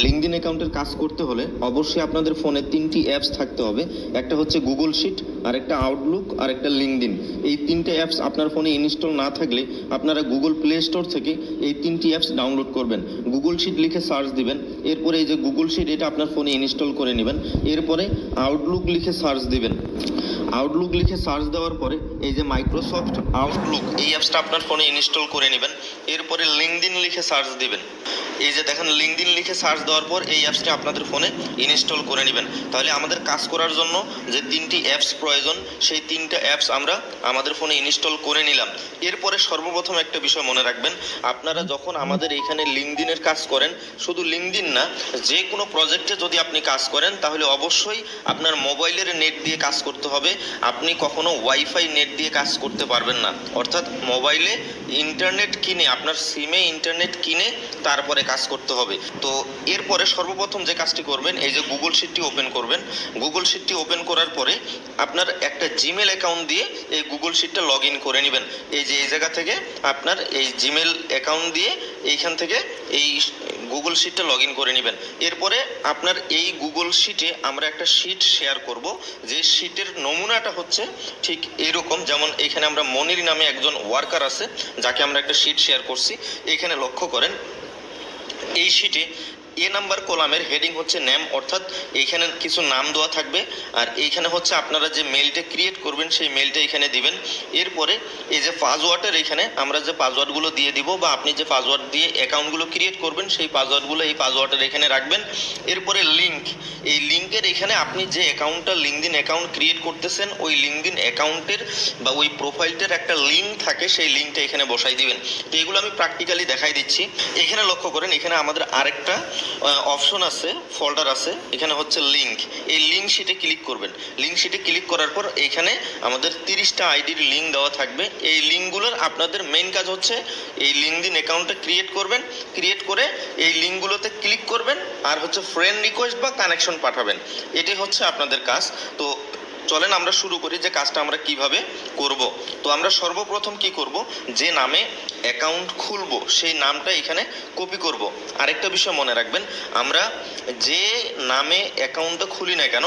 LinkedIn অ্যাকাউন্টের কাজ করতে হলে অবশ্যই আপনাদের ফোনে 3টি অ্যাপস থাকতে হবে। একটা হচ্ছে গুগল শিট, আর একটা আউটলুক, আর একটা লিঙ্কডইন। এই 3টে অ্যাপস আপনার ফোনে ইনস্টল না থাকলে আপনারা গুগল প্লে স্টোর থেকে এই 3টি অ্যাপস ডাউনলোড করবেন। গুগল শিট লিখে সার্চ দিবেন, এরপরে এই যে গুগল শিট এটা আপনার ফোনে ইনস্টল করে নেবেন। এরপরে আউটলুক লিখে সার্চ দিবেন। আউটলুক লিখে সার্চ দেওয়ার পরে এই যে মাইক্রোসফট আউটলুক এই অ্যাপসটা আপনার ফোনে ইনস্টল করে নেবেন। এরপরে লিঙ্কডইন লিখে সার্চ দিবেন। এই যে দেখেন লিঙ্কডইন লিখে সার্চ দেওয়ার পর এই অ্যাপসটা আপনাদের ফোনে ইনস্টল করে নেবেন। তাহলে আমাদের কাজ করার জন্য যে 3টি অ্যাপস প্রয়োজন সেই 3টা অ্যাপস আমরা আমাদের ফোনে ইনস্টল করে নিলাম। এরপরে সর্বপ্রথম একটা বিষয় মনে রাখবেন, আপনারা যখন আমাদের এইখানে লিঙ্কডইনের কাজ করেন, শুধু লিঙ্কডইন না, যে কোনো প্রজেক্টে যদি আপনি কাজ করেন তাহলে অবশ্যই আপনার মোবাইলের নেট দিয়ে কাজ করতে হবে। আপনি কখনো ওয়াইফাই নেট দিয়ে কাজ করতে পারবেন না, অর্থাৎ মোবাইলে ইন্টারনেট কিনে, আপনার সিমে ইন্টারনেট কিনে তারপরে কাজ করতে হবে। তো এরপরে সর্বপ্রথম যে কাজটি করবেন, এই যে গুগল শিটটি ওপেন করবেন। গুগল শিটটি ওপেন করার পরে আপনার একটা জিমেল অ্যাকাউন্ট দিয়ে এই গুগল শিটটা লগ ইন করে নেবেন। এই যে এই জায়গা থেকে আপনার এই জিমেল অ্যাকাউন্ট দিয়ে এইখান থেকে এই গুগল শিটটা লগ ইন করে নেবেন। এরপরে আপনার এই গুগল শিটে আমরা একটা শিট শেয়ার করব, যে শিটের নমুনাটা হচ্ছে ঠিক এরকম। যেমন এখানে আমরা মনির নামে একজন ওয়ার্কার আছে, যাকে আমরা একটা শিট শেয়ার করছি। এখানে লক্ষ্য করেন এই শিটে নাম্বার কলামের হেডিং হচ্ছে নেম, অর্থাৎ এইখানে কিছু নাম দেওয়া থাকবে। আর এইখানে হচ্ছে আপনারা যে মেইলটা ক্রিয়েট করবেন সেই মেইলটা এখানে দিবেন। এরপরে এই যে পাসওয়ার্ডের এখানে আমরা যে পাসওয়ার্ডগুলো দিয়ে দিব, বা আপনি যে পাসওয়ার্ড দিয়ে অ্যাকাউন্টগুলো ক্রিয়েট করবেন সেই পাসওয়ার্ডগুলো এই পাসওয়ার্ডের এখানে রাখবেন। এরপরে লিঙ্ক, এই লিঙ্কের এখানে আপনি যে অ্যাকাউন্টটা লিঙ্কডইন অ্যাকাউন্ট ক্রিয়েট করতেছেন ওই লিঙ্কডইন অ্যাকাউন্টের বা ওই প্রোফাইলটার একটা লিঙ্ক থাকে, সেই লিঙ্কটা এখানে বসাই দিবেন। তো এগুলো আমি প্র্যাকটিক্যালি দেখাই দিচ্ছি। এখানে লক্ষ্য করেন এখানে আমাদের আরেকটা অপশন আছে, ফোল্ডার আছে, এখানে হচ্ছে লিঙ্ক। এই লিঙ্ক শিটে ক্লিক করবেন। লিঙ্ক শিটে ক্লিক করার পর এইখানে আমাদের 30টা আইডির লিঙ্ক দেওয়া থাকবে। এই লিঙ্কগুলোর আপনাদের মেইন কাজ হচ্ছে এই লিঙ্কডইন অ্যাকাউন্টটা ক্রিয়েট করবেন। ক্রিয়েট করে এই লিঙ্কগুলোতে ক্লিক করবেন আর হচ্ছে ফ্রেন্ড রিকোয়েস্ট বা কানেকশন পাঠাবেন। এটাই হচ্ছে আপনাদের কাজ। তো চলেন আমরা শুরু করি যে কাজটা আমরা কিভাবে করব। তো আমরা সর্বপ্রথম কি করব, যে নামে অ্যাকাউন্ট খুলব সেই নামটা এখানে কপি করব। আরেকটা বিষয় মনে রাখবেন, আমরা যে নামে অ্যাকাউন্টটা খুলি না কেন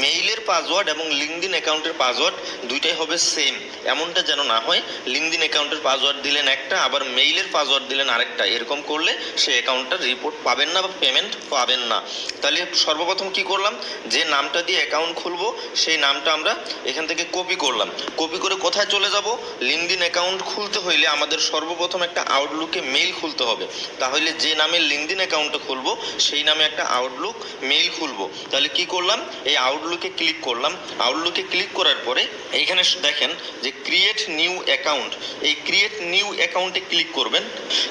মেইলের পাসওয়ার্ড এবং লিঙ্কডইন অ্যাকাউন্টের পাসওয়ার্ড দুইটাই হবে সেম। এমনটা যেন না হয় লিঙ্কডইন অ্যাকাউন্টের পাসওয়ার্ড দিলেন একটা আবার মেইলের পাসওয়ার্ড দিলেন আরেকটা, এরকম করলে সেই অ্যাকাউন্টটার রিপোর্ট পাবেন না বা পেমেন্ট পাবেন না। তাহলে সর্বপ্রথম কি করলাম, যে নামটা দিয়ে অ্যাকাউন্ট খুলবো সেই নামটা আমরা এখান থেকে কপি করলাম। কপি করে কোথায় চলে যাব, লিঙ্কডইন অ্যাকাউন্ট খুলতে হইলে আমাদের সর্বপ্রথম একটা আউটলুকে মেইল খুলতে হবে। তাহলে যে নামে লিঙ্কডইন অ্যাকাউন্টটা খুলবো সেই নামে একটা আউটলুক মেইল খুলবো। তাহলে কি করলাম, এই আউটলুকে ক্লিক করলাম। আউটলুকে ক্লিক করার পরে এইখানে দেখেন যে ক্রিয়েট নিউ অ্যাকাউন্ট, এই ক্রিয়েট নিউ অ্যাকাউন্টে ক্লিক করবেন।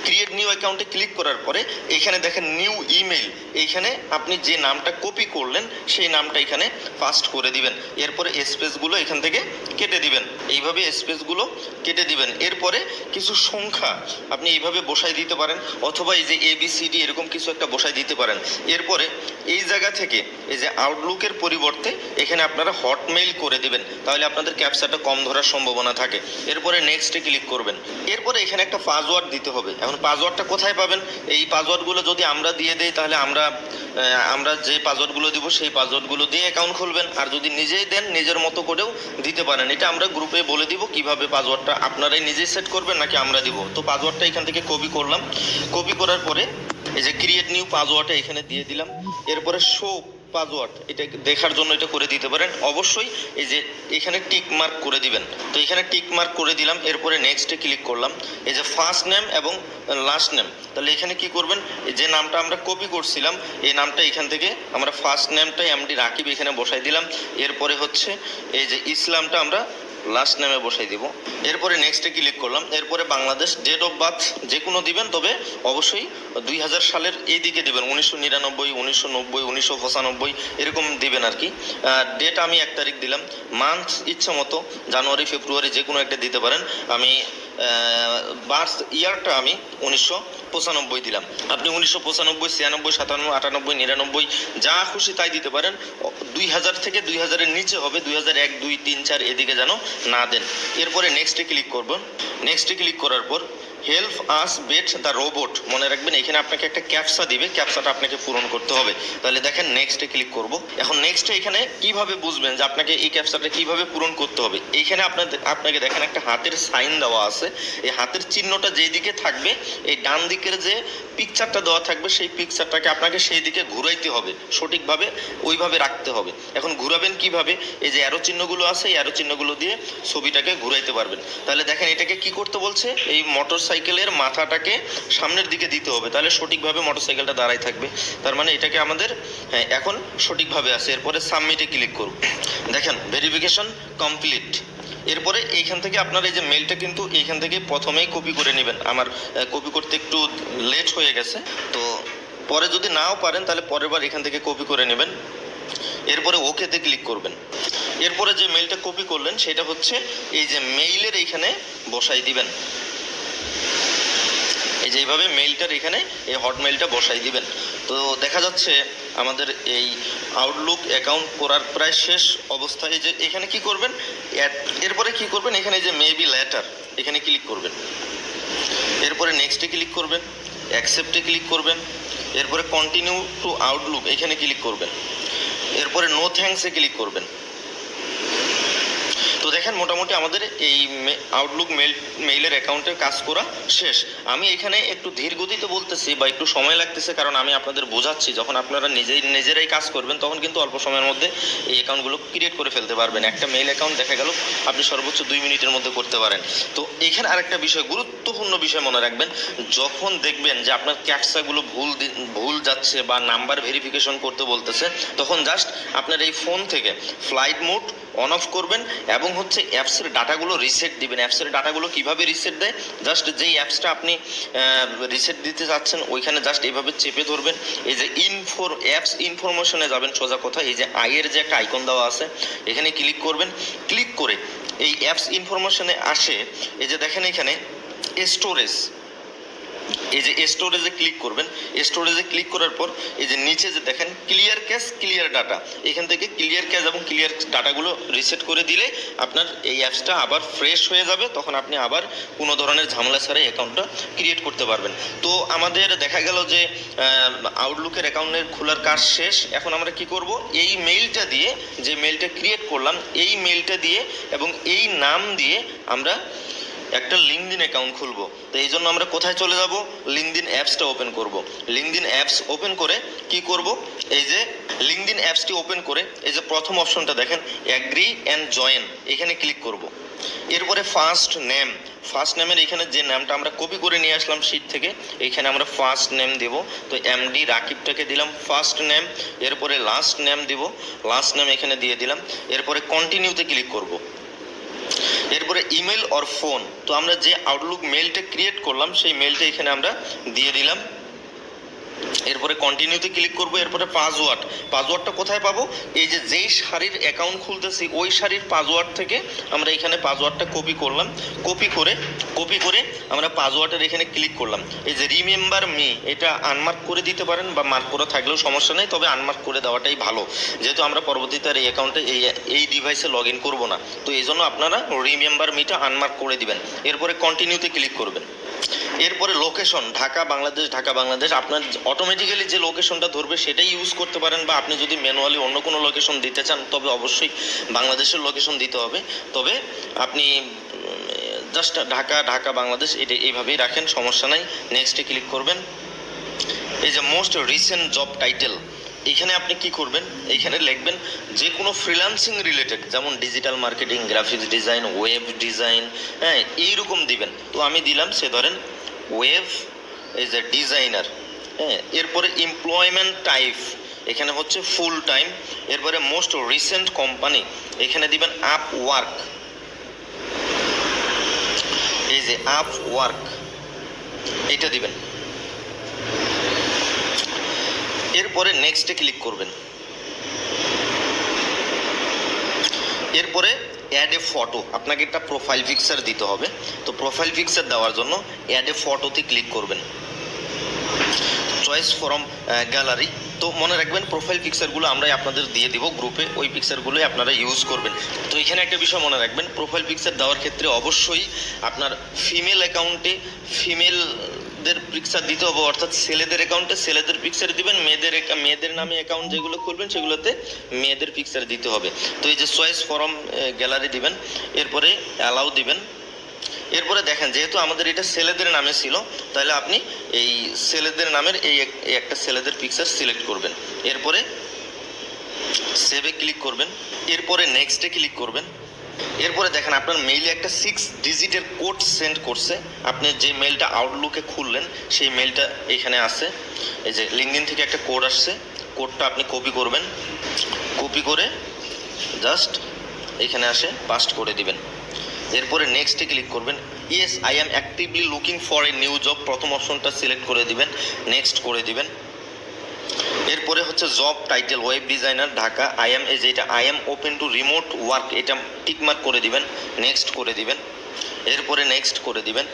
ক্রিয়েট নিউ অ্যাকাউন্টে ক্লিক করার পরে এখানে দেখেন নিউ ইমেল, এইখানে আপনি যে নামটা কপি করলেন সেই নামটা এখানে পাস্ট করে দিবেন। এরপরে স্পেসগুলো এখান থেকে কেটে দিবেন, এইভাবে স্পেসগুলো কেটে দিবেন। এরপরে কিছু সংখ্যা আপনি এইভাবে বসাই দিতে পারেন, অথবা এই যে ABCD এরকম কিছু একটা বসাই দিতে পারেন। এরপরে এই জায়গা থেকে এই যে আউটলুকের পরিবর্তে এখানে আপনারা হটমেইল করে দিবেন, তাহলে আপনাদের ক্যাপচাটা কম ধরার সম্ভাবনা থাকে। এরপরে নেক্সটে ক্লিক করবেন। এরপরে এখানে একটা পাসওয়ার্ড দিতে হবে। এখন পাসওয়ার্ডটা কোথায় পাবেন, এই পাসওয়ার্ডগুলো যদি আমরা দিয়ে দেই তাহলে আমরা যে পাসওয়ার্ডগুলো দিব সেই পাসওয়ার্ডগুলো দিয়ে অ্যাকাউন্ট খুলবেন। আর যদি নিজেই দেন নিজের মতো করেও দিতে পারেন, এটা আমরা গ্রুপে বলে দিব কিভাবে পাসওয়ার্ডটা আপনারাই নিজেই সেট করবেন নাকি আমরা দিব। তো পাসওয়ার্ডটা এখান থেকে কপি করলাম। কপি করার পরে এই যে ক্রিয়েট নিউ পাসওয়ার্ডটা এখানে দিয়ে দিলাম। এরপরে শো পাসওয়ার্ড এটা দেখার জন্য এটা করে দিতে পারেন। অবশ্যই এই যে এখানে টিক মার্ক করে দিবেন। তো এখানে টিক মার্ক করে দিলাম। এরপরে নেক্সটে ক্লিক করলাম। এই যে ফার্স্ট নেম এবং লাস্ট নেম, তাহলে এখানে কি করবেন, যে নামটা আমরা কপি করছিলাম এই নামটা এখান থেকে আমরা ফার্স্ট নেমটাই MD রাকিব এখানে বসাই দিলাম। এরপরে হচ্ছে এই যে ইসলামটা আমরা লাস্ট নেমে বসাই দিব। এরপরে নেক্সটে ক্লিক করলাম। এরপরে বাংলাদেশ, ডেট অফ বার্থ যে কোনো দিবেন, তবে অবশ্যই 2000 সালের এই দিকে দিবেন, 1999, 1990, 1995 এরকম দিবেন আর কি। ডেট আমি 1 তারিখ দিলাম। মান্থ ইচ্ছা মতো জানুয়ারি, ফেব্রুয়ারি যে কোনো একটা দিতে পারেন। আমি বার্থ ইয়ারটা আমি 1995 দিলাম। আপনি 1995, 96, 97, 98, 99 যা খুশি তাই দিতে পারেন। 2000 থেকে 2000-এর নিচে হবে, 2001, 2, 3, 4 এদিকে যেন না দেন। এরপরে নেক্সটে ক্লিক করবেন। নেক্সটে ক্লিক করার পর help us beat the robot, মনে রাখবেন এখানে আপনাকে একটা ক্যাপসা দিবে, ক্যাপসাটা আপনাকে পূরণ করতে হবে। তাহলে দেখেন নেক্সটে ক্লিক করব। এখন নেক্সটে এখানে কিভাবে বুঝবেন যে আপনাকে এই ক্যাপসাটা কিভাবে পূরণ করতে হবে, এইখানে আপনাকে দেখেন একটা হাতের সাইন দেওয়া আছে, এই হাতের চিহ্নটা যেই দিকে থাকবে এই ডান দিকের যে পিকচারটা দেওয়া থাকবে সেই পিকচারটাকে আপনাকে সেই দিকে ঘুরাইতে হবে, সঠিকভাবে ওইভাবে রাখতে হবে। এখন ঘুরাবেন কিভাবে, এই যে অ্যারো চিহ্নগুলো আছে এই অ্যারো চিহ্নগুলো দিয়ে ছবিটাকে ঘুরাইতে পারবেন। তাহলে দেখেন এটাকে কি করতে বলছে, এই মোটর সাইকেলের মাথাটাকে সামনের দিকে দিতে হবে, তাহলে সঠিকভাবে মোটর সাইকেলটা দাঁড়ায় থাকবে। তার মানে এটাকে আমাদের এখন সঠিকভাবে আছে। এরপরে সাবমিটে ক্লিক করব। দেখেন ভেরিফিকেশন কমপ্লিট। এরপরে এইখান থেকে আপনার এই যে মেলটা কিন্তু এইখান থেকে প্রথমেই কপি করে নেবেন। আমার কপি করতে একটু লেট হয়ে গেছে, তো পরে যদি নাও পারেন তাহলে পরের বার এখান থেকে কপি করে নেবেন। এরপরে ওকেতে ক্লিক করবেন। এরপরে যে মেলটা কপি করলেন সেটা হচ্ছে এই যে মেইলের এইখানে বসাই দিবেন, এই যে এইভাবে মেইলটার এখানে এই হটমেইলটা বসাই দিবেন। তো দেখা যাচ্ছে আমাদের এই আউটলুক অ্যাকাউন্ট করার প্রায় শেষ অবস্থায়। যে এখানে কি করবেন, এরপরে কি করবেন, এখানে যে মেবি লেটার এখানে ক্লিক করবেন। এরপরে নেক্সটে ক্লিক করবেন, অ্যাকসেপ্টে ক্লিক করবেন। এরপরে কন্টিনিউ টু আউটলুক এখানে ক্লিক করবেন। এরপরে নো থ্যাঙ্কসে ক্লিক করবেন। তো দেখেন মোটামুটি আমাদের এই আউটলুক মেইলের অ্যাকাউন্টের কাজ করা শেষ। আমি এখানে একটু ধীর গতিতে বলতেছি বা একটু সময় লাগতেছে, কারণ আমি আপনাদের বোঝাচ্ছি যখন আপনারা নিজেরাই কাজ করবেন তখন কিন্তু অল্প সময়ের মধ্যে এই অ্যাকাউন্টগুলো ক্রিয়েট করে ফেলতে পারবেন। একটা মেইল অ্যাকাউন্ট দেখা গেল আপনি সর্বোচ্চ 2 মিনিটের মধ্যে করতে পারেন। তো এখানে আরেকটা বিষয়, গুরুত্বপূর্ণ বিষয় মনে রাখবেন, যখন দেখবেন যে আপনার ক্যাপচাগুলো ভুল যাচ্ছে বা নাম্বার ভেরিফিকেশন করতে বলতেছে, তখন জাস্ট আপনার এই ফোন থেকে ফ্লাইট মোড অন অফ করবেন এবং হচ্ছে অ্যাপসের ডাটাগুলো রিসেট দিবেন। অ্যাপসের ডাটাগুলো কিভাবে রিসেট দেয়, জাস্ট যেই অ্যাপসটা আপনি রিসেট দিতে যাচ্ছেন ওইখানে জাস্ট এইভাবে চেপে ধরবেন। এই যে অ্যাপস ইনফরমেশনে যাবেন, সোজা কথা এই যে আইয়ের যে একটা আইকন দেওয়া আছে এখানে ক্লিক করবেন। ক্লিক করে এই অ্যাপস ইনফরমেশনে আসে, এই যে দেখেন এখানে স্টোরেজ, এই যে স্টোরেজে ক্লিক করবেন। স্টোরেজে ক্লিক করার পর এই যে নিচে যে দেখেন ক্লিয়ার ক্যাশ ক্লিয়ার ডাটা, এখান থেকে ক্লিয়ার ক্যাশ এবং ক্লিয়ার ডাটাগুলো রিসেট করে দিলে আপনার এই অ্যাপসটা আবার ফ্রেশ হয়ে যাবে, তখন আপনি আবার কোনো ধরনের ঝামেলা ছাড়াই অ্যাকাউন্টটা ক্রিয়েট করতে পারবেন। তো আমাদের দেখা গেল যে আউটলুকের অ্যাকাউন্টের খোলার কাজ শেষ। এখন আমরা কি করব, এই মেইলটা দিয়ে, যে মেইলটা ক্রিয়েট করলাম এই মেইলটা দিয়ে এবং এই নাম দিয়ে আমরা একটা লিঙ্কডিন অ্যাকাউন্ট খুলবো। তো এই জন্য আমরা কোথায় চলে যাব, লিঙ্কডিন অ্যাপসটা ওপেন করব। লিঙ্কডিন অ্যাপস ওপেন করে কি করব, এই যে লিঙ্কডিন অ্যাপসটি ওপেন করে এই যে প্রথম অপশনটা দেখেন অ্যাগ্রি অ্যান্ড জয়েন, এখানে ক্লিক করব। এরপরে ফার্স্ট নেমের এখানে যে নামটা আমরা কপি করে নিয়ে আসলাম শিট থেকে, এখানে আমরা ফার্স্ট নেম দেব। তো এমডি রাকিবটাকে দিলাম ফার্স্ট নেম। এরপরে লাস্ট নেম দেব, লাস্ট নেম এখানে দিয়ে দিলাম। এরপরে কন্টিনিউতে ক্লিক করব। এরপরে ইমেল অর ফোন, তো আমরা যে আউটলুক মেলটা ক্রিয়েট করলাম সেই মেলটা এখানে আমরা দিয়ে দিলাম। এরপরে কন্টিনিউতে ক্লিক করব। এরপরে পাসওয়ার্ডটা কোথায় পাবো, এই যে যেই শাড়ির অ্যাকাউন্ট খুলতেছি ওই শাড়ির পাসওয়ার্ড থেকে আমরা এখানে পাসওয়ার্ডটা কপি করলাম। কপি করে আমরা পাসওয়ার্ডের এখানে ক্লিক করলাম। এই যে রিমেম্বার মি, এটা আনমার্ক করে দিতে পারেন বা মার্ক করা থাকলেও সমস্যা নেই, তবে আনমার্ক করে দেওয়াটাই ভালো, যেহেতু আমরা পরবর্তীতে আর এই অ্যাকাউন্টে এই ডিভাইসে লগ ইন করবো না। তো এই জন্য আপনারা রিমেম্বার মিটা আনমার্ক করে দিবেন। এরপরে কন্টিনিউতে ক্লিক করবেন। এরপরে লোকেশন ঢাকা বাংলাদেশ, আপনার অটোমেটিক্যালি যে লোকেশনটা ধরবে সেটাই ইউজ করতে পারেন, বা আপনি যদি ম্যানুয়ালি অন্য কোনো লোকেশন দিতে চান তবে অবশ্যই বাংলাদেশের লোকেশন দিতে হবে। তবে আপনি জাস্ট ঢাকা বাংলাদেশ এটা এইভাবেই রাখেন, সমস্যা নাই। নেক্সটে ক্লিক করবেন। এই যে মোস্ট রিসেন্ট জব টাইটেল, এখানে আপনি কি করবেন, এইখানে লিখবেন যে কোনো ফ্রিল্যান্সিং রিলেটেড, যেমন digital marketing, graphics design, web design, হ্যাঁ এইরকম দিবেন। তো আমি দিলাম সে ধরেন ওয়েব এই যে ডিজাইনার, হ্যাঁ। এরপরে এমপ্লয়মেন্ট টাইপ এখানে হচ্ছে ফুল টাইম। এরপরে মোস্ট রিসেন্ট কোম্পানি এখানে দিবেন আপওয়ার্ক, এই যে আপওয়ার্ক এইটা দিবেন। এরপরে নেক্সটে ক্লিক করবেন। এরপরে অ্যাড এ ফটো, আপনাকে একটা প্রোফাইল পিকচার দিতে হবে। তো প্রোফাইল পিকচার দেওয়ার জন্য অ্যাড এ ফটোতে ক্লিক করবেন। Choice from gallery. তো মনে রাখবেন প্রোফাইল পিকচারগুলো আমরাই আপনাদের দিয়ে দিব গ্রুপে, ওই পিকচারগুলোই আপনারা ইউজ করবেন। তো এখানে একটা বিষয় মনে রাখবেন, প্রোফাইল পিকচার দেওয়ার ক্ষেত্রে অবশ্যই আপনার ফিমেল অ্যাকাউন্টে ফিমেলদের পিকচার দিতে হবে, অর্থাৎ ছেলেদের অ্যাকাউন্টে ছেলেদের পিকচার দিবেন, মেয়েদের নামে অ্যাকাউন্ট যেগুলো খুলবেন সেগুলোতে মেয়েদের পিকচার দিতে হবে। তো এই যে চয়েস ফ্রম গ্যালারি দিবেন, এরপরে অ্যালাউ দিবেন। এরপরে দেখেন যেহেতু আমাদের এটা ছেলেদের নামে ছিল, তাহলে আপনি এই ছেলেদের নামের এই একটা ছেলেদের পিকচার সিলেক্ট করবেন, এরপরে সেভে ক্লিক করবেন, এরপরে নেক্সটে ক্লিক করবেন। এরপরে দেখেন আপনার মেইলে একটা 6 ডিজিটের কোড সেন্ড করছে। আপনি যে মেইলটা আউটলুকে খুললেন সেই মেইলটা এখানে আছে, এই যে লিঙ্কডিন থেকে একটা কোড আসছে, কোডটা আপনি কপি করবেন, কপি করে জাস্ট এখানে আসে পাস্ট করে দিবেন। এরপরে নেক্সটে ক্লিক করবেন। Yes I am actively looking for a new job, প্রথম অপশনটা সিলেক্ট করে দিবেন, নেক্সট করে দিবেন। এরপরে হচ্ছে job title web designer Dhaka, I am এই যে এটা I am open to remote work, এটা টিকমার্ক করে দিবেন, নেক্সট করে দিবেন। এরপরে নেক্সট করে দিবেন।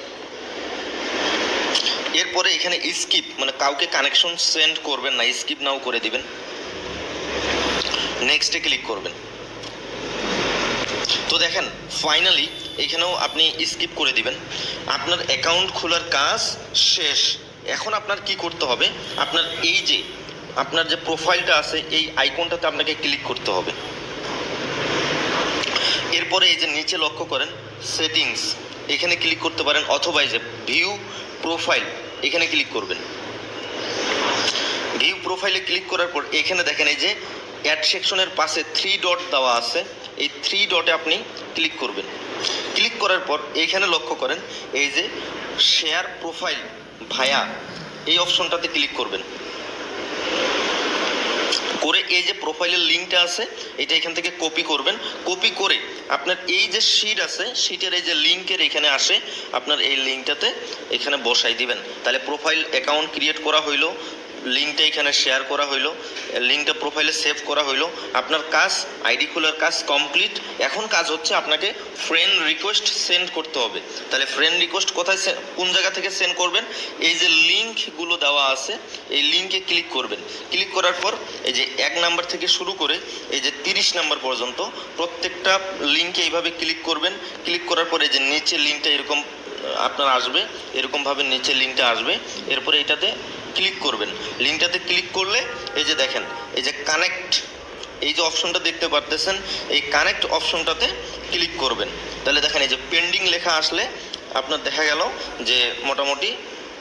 এরপরে এখানে স্কিপ মানে কাউকে কানেকশন সেন্ড করবেন না, স্কিপ নাও করে দিবেন, নেক্সটে ক্লিক করবেন। তো দেখেন ফাইনালি এখানেও আপনি স্কিপ করে দিবেন। আপনার অ্যাকাউন্ট খোলার কাজ শেষ। এখন আপনার কি করতে হবে, আপনার এই যে আপনার যে প্রোফাইলটা আছে এই আইকনটাতে আপনাকে ক্লিক করতে হবে। এরপরে এই যে নিচে লক্ষ্য করেন সেটিংস, এখানে ক্লিক করতে পারেন, অথবা এই যে ভিউ প্রোফাইল এখানে ক্লিক করবেন। ভিউ প্রোফাইলে ক্লিক করার পর এখানে দেখেন এই যে অ্যাড সেকশনের পাশে 3 ডট দেওয়া আছে, এই 3 ডটে আপনি ক্লিক করবেন। ক্লিক করার পর এইখানে লক্ষ্য করেন এই যে শেয়ার প্রোফাইল ভায়া, এই অপশনটাতে ক্লিক করবেন। করে এই যে প্রোফাইলের লিঙ্কটা আছে এটা এখান থেকে কপি করবেন, কপি করে আপনার এই যে শিট আছে শিটের এই যে লিঙ্কের এখানে আসে আপনার এই লিঙ্কটাতে এখানে বসাই দিবেন। তাহলে প্রোফাইল অ্যাকাউন্ট ক্রিয়েট করা হইলো, লিঙ্কটা এখানে শেয়ার করা হইলো, লিঙ্কটা প্রোফাইলে সেভ করা হইলো, আপনার কাজ আইডি খোলার কাজ কমপ্লিট। এখন কাজ হচ্ছে আপনাকে ফ্রেন্ড রিকোয়েস্ট সেন্ড করতে হবে। তাহলে ফ্রেন্ড রিকোয়েস্ট কোথায় কোন জায়গা থেকে সেন্ড করবেন, এই যে লিঙ্কগুলো দেওয়া আছে এই লিঙ্কে ক্লিক করবেন। ক্লিক করার পর এই যে 1 নাম্বার থেকে শুরু করে এই যে 30 নাম্বার পর্যন্ত প্রত্যেকটা লিঙ্কে এইভাবে ক্লিক করবেন। ক্লিক করার পর এই যে নিচে লিঙ্কটা এরকম আপনার আসবে, এরকমভাবে নিচে লিঙ্কটা আসবে, এরপরে এটাতে ক্লিক করবেন। লিঙ্কটাতে ক্লিক করলে এই যে দেখেন এই যে কানেক্ট এই যে অপশনটা দেখতে পারতেছেন, এই কানেক্ট অপশনটাতে ক্লিক করবেন। তাহলে দেখেন এই যে পেন্ডিং লেখা আসলে আপনার দেখা গেল যে মোটামুটি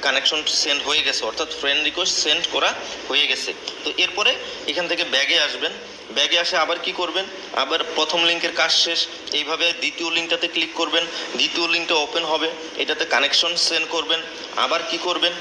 কানেকশন সেন্ড হয়ে গেছে, অর্থাৎ ফ্রেন্ড রিকোয়েস্ট সেন্ড করা হয়ে গেছে। তো এরপরে এখান থেকে ব্যাগে আসবেন, ব্যাগে আসে আবার কি করবেন, আবার প্রথম লিঙ্কের কাজ শেষ, এইভাবে দ্বিতীয় লিঙ্কটাতে ক্লিক করবেন, দ্বিতীয় লিঙ্কটা ওপেন হবে, এটাতে কানেকশন সেন্ড করবেন, আবার কি করবেন